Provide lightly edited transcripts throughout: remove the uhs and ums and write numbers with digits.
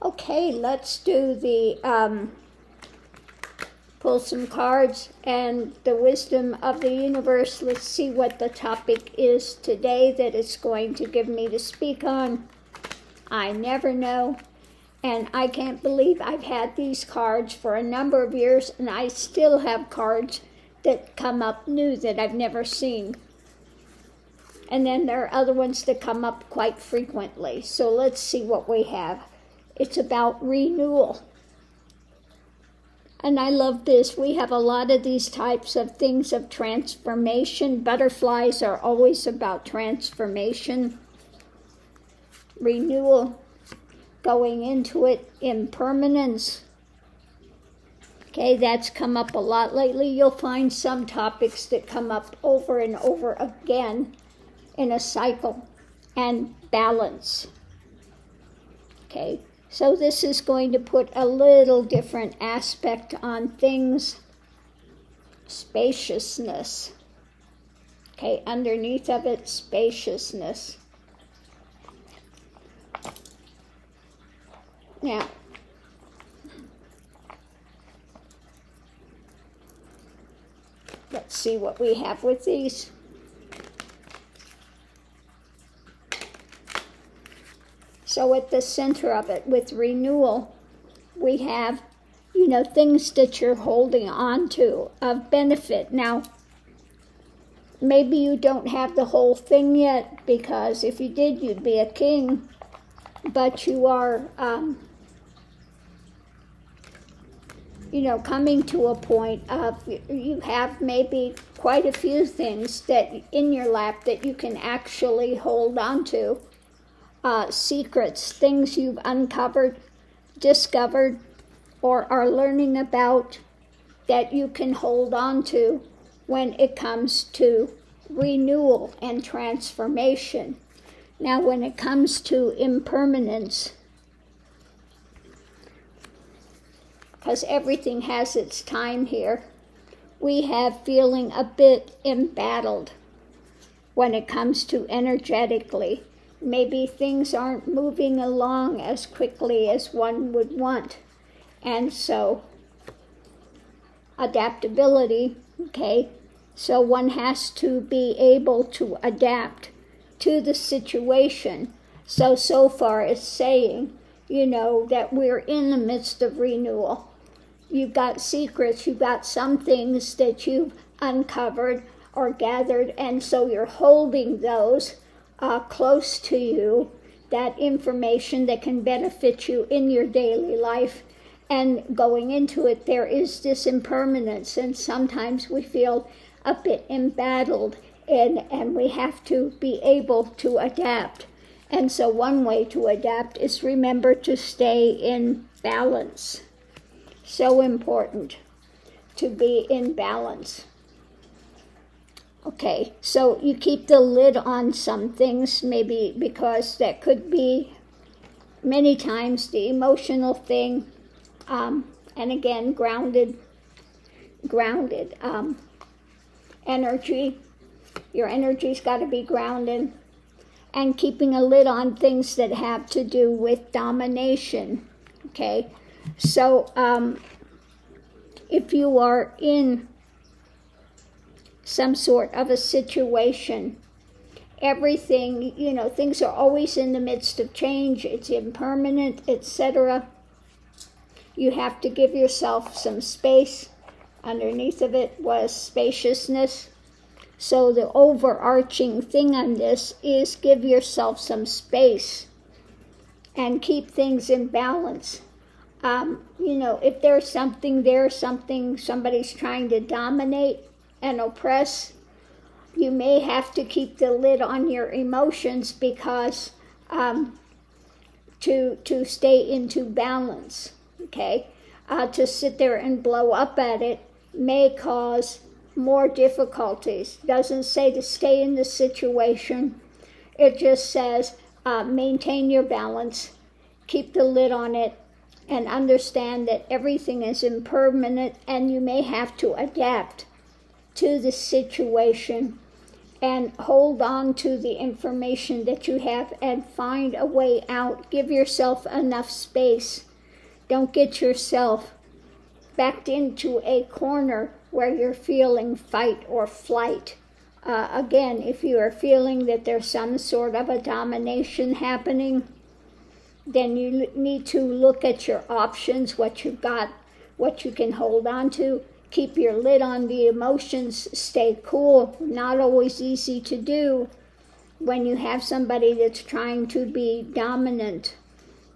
Okay, let's do the pull some cards and the wisdom of the universe. Let's see what the topic is today that it's going to give me to speak on. I never know, and I can't believe I've had these cards for a number of years and I still have cards that come up new that I've never seen. And then there are other ones that come up quite frequently. So let's see what we have. It's about renewal. And I love this. We have a lot of these types of things of transformation. Butterflies are always about transformation, renewal, going into it, impermanence. Okay, that's come up a lot lately. You'll find some topics that come up over and over again in a cycle, and balance. Okay, so this is going to put a little different aspect on things. Spaciousness. Okay, underneath of it, spaciousness. Now, let's see what we have with these. So at the center of it, with renewal, we have, things that you're holding on to of benefit. Now, maybe you don't have the whole thing yet, because if you did, you'd be a king. But you are, coming to a point of, you have maybe quite a few things that in your lap that you can actually hold on to. Secrets, things you've uncovered, discovered, or are learning about that you can hold on to when it comes to renewal and transformation. Now, when it comes to impermanence, because everything has its time here, we have feeling a bit embattled when it comes to energetically. Maybe things aren't moving along as quickly as one would want. And so, adaptability, okay? So one has to be able to adapt to the situation. So far it's saying, that we're in the midst of renewal. You've got secrets, you've got some things that you've uncovered or gathered, and so you're holding those close to you, that information that can benefit you in your daily life. And going into it, there is this impermanence, and sometimes we feel a bit embattled, and we have to be able to adapt. And so one way to adapt is remember to stay in balance. So important to be in balance. Okay, so you keep the lid on some things, maybe because that could be many times the emotional thing, and again, grounded energy. Your energy's got to be grounded, and keeping a lid on things that have to do with domination. Okay, so if you are in some sort of a situation, everything, things are always in the midst of change, it's impermanent, etc. You have to give yourself some space. Underneath of it was spaciousness. So the overarching thing on this is give yourself some space and keep things in balance. If there's something there, somebody's trying to dominate and oppress, you may have to keep the lid on your emotions, because to stay into balance, okay? To sit there and blow up at it may cause more difficulties. Doesn't say to stay in the situation. It just says maintain your balance, keep the lid on it, and understand that everything is impermanent, and you may have to adapt to the situation and hold on to the information that you have and find a way out. Give yourself enough space. Don't get yourself backed into a corner where you're feeling fight or flight. Again, if you are feeling that there's some sort of a domination happening, then you need to look at your options, what you've got, what you can hold on to. Keep your lid on the emotions, stay cool. Not always easy to do when you have somebody that's trying to be dominant.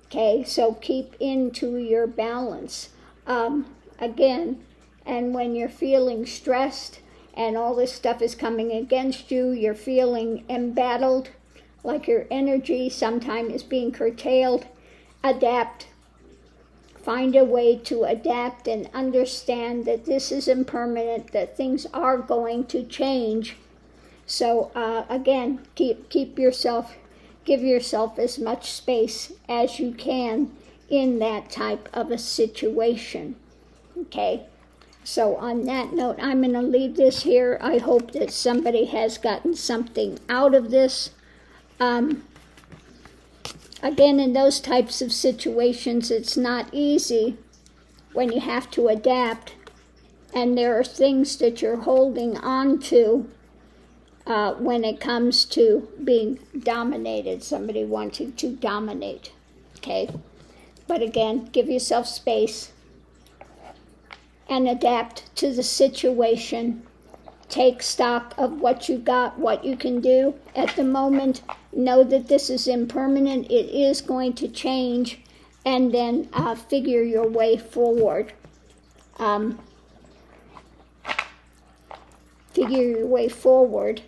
Okay, so keep into your balance. Again, and when you're feeling stressed and all this stuff is coming against you, you're feeling embattled, like your energy sometimes is being curtailed, adapt. Find a way to adapt and understand that this is impermanent, that things are going to change. So again, keep yourself, give yourself as much space as you can in that type of a situation. Okay, so on that note, I'm going to leave this here. I hope that somebody has gotten something out of this. Again, in those types of situations, it's not easy when you have to adapt, and there are things that you're holding on to when it comes to being dominated, somebody wanting to dominate, okay? But again, give yourself space and adapt to the situation. Take stock of what you got, what you can do at the moment. Know that this is impermanent. It is going to change, and then figure your way forward. Figure your way forward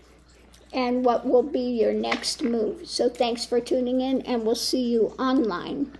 and what will be your next move. So thanks for tuning in, and we'll see you online.